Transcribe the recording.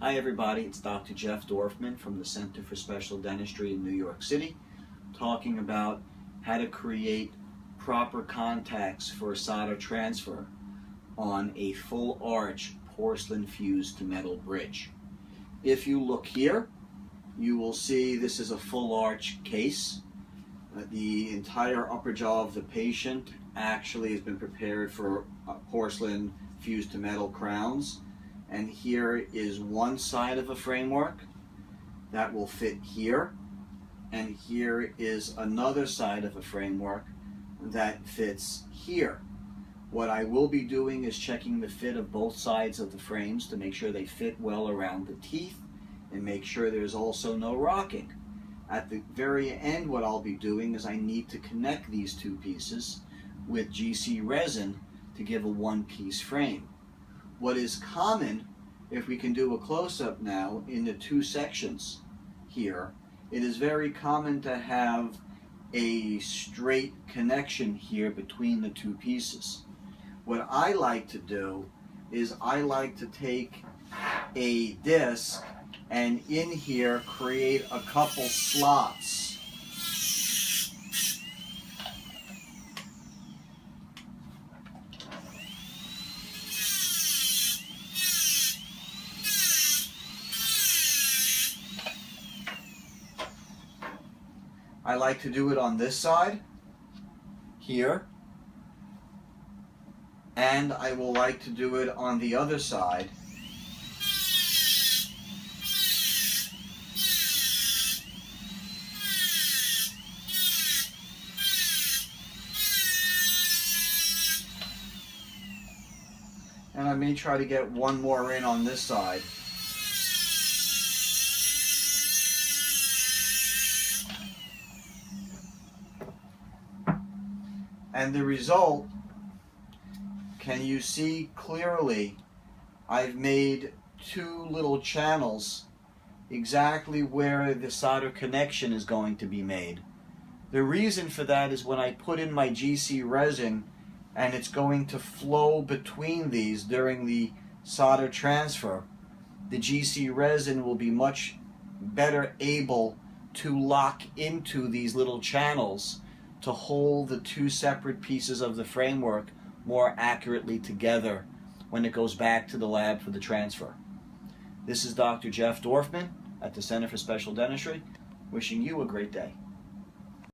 Hi everybody, it's Dr. Jeff Dorfman from the Center for Special Dentistry in New York City, talking about how to create proper contacts for a solder transfer on a full arch porcelain fused to metal bridge. If you look here, you will see this is a full arch case. The entire upper jaw of the patient actually has been prepared for porcelain fused to metal crowns. And here is one side of a framework that will fit here, and here is another side of a framework that fits here. What I will be doing is checking the fit of both sides of the frames to make sure they fit well around the teeth and make sure there's also no rocking. At the very end, what I'll be doing is I need to connect these two pieces with GC resin to give a one-piece frame. What is common, if we can do a close-up now, in the two sections here, it is very common to have a straight connection here between the two pieces. What I like to do is I like to take a disc and in here create a couple slots. I like to do it on this side, here, and I will like to do it on the other side. And I may try to get one more in on this side. And the result, can you see clearly, I've made two little channels exactly where the solder connection is going to be made. The reason for that is when I put in my GC resin and it's going to flow between these during the solder transfer, the GC resin will be much better able to lock into these little channels to hold the two separate pieces of the framework more accurately together when it goes back to the lab for the transfer. This is Dr. Jeff Dorfman at the Center for Special Dentistry, wishing you a great day.